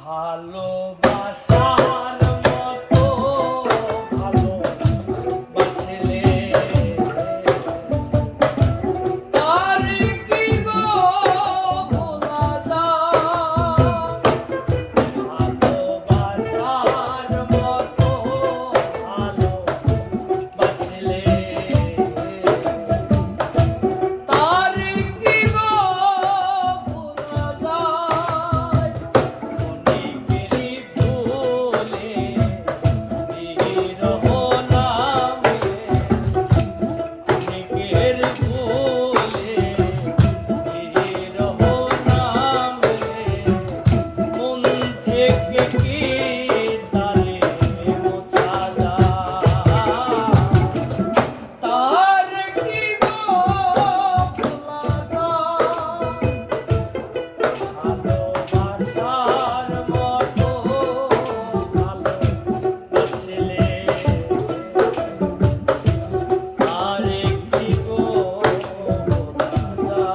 ভালোবাসার মতো ভালোবাসলে তার কি গো ভোলা যায়? ভালোবাসার মতো ভালোবাসলে তার কি গো ভোলা যায়? অনেকেরই ভুলে বিরহ নামে, অনেকের ভুলে বিরহ নামে মন থেকে কি তারে মোছা যায়? তার কি গো ভোলা যায়? ভালোবাসার মতো ভালোবাসলে তারে কি গো ভোলা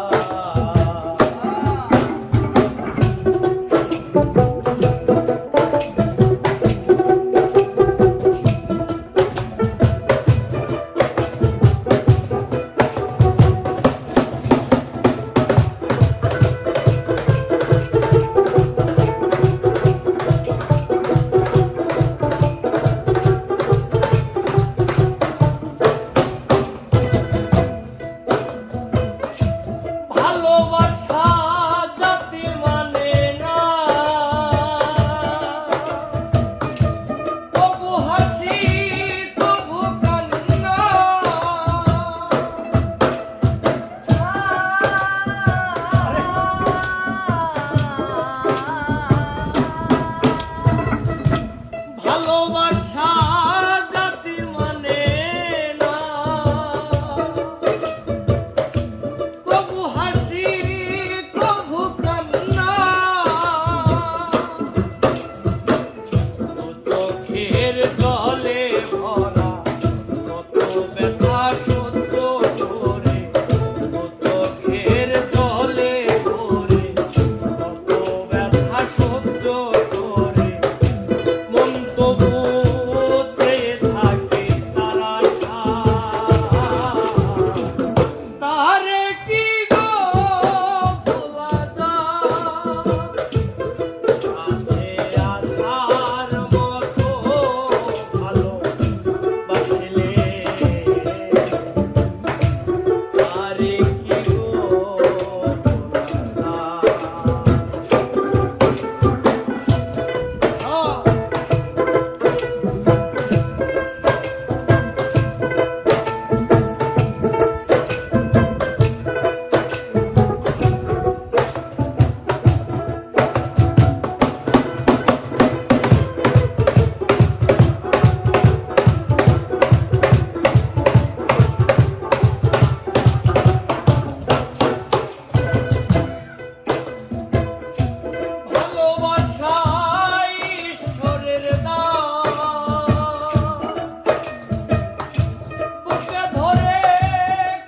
ভালোবাসা জাতি মানে না, তবু হাসি তবু কান্না। ভালোবাসা জাতি মানে না, কবু হাসি কবু কান্না। দু চোখের জলে ভরা কত ব্যথা সহ্য করে, দু চোখের জলে ভরে কত ব্যথা সহ্য করে মন তবু চেয়ে থাকে তারা তারে কি গো ভোলা যায়? আছে আশার মতো ভালোবাসলে তারে কি গো ভোলা যায়? ভালোবাসা ঈশ্বরের দান, বুকে ধরে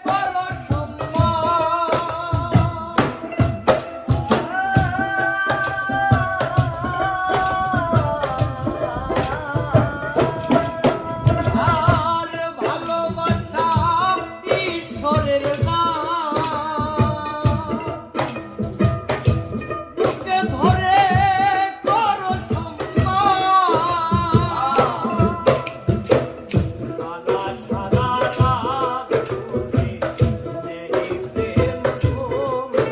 করো সম্মান। আর ভালোবাসা ঈশ্বরের দান, বুকে ধরে করো সম্মান। সারা সারা রাত ধরে নেই প্রেম ঘুমে,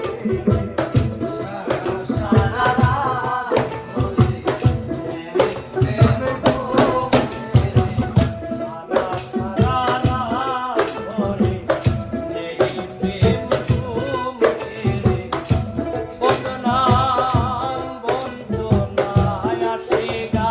সারা সারা রাত ধরে নেই প্রেম ঘুমে, সারা সারা রাত ধরে নেই প্রেম ঘুমে। বদনাম বন্দনায় আসে গা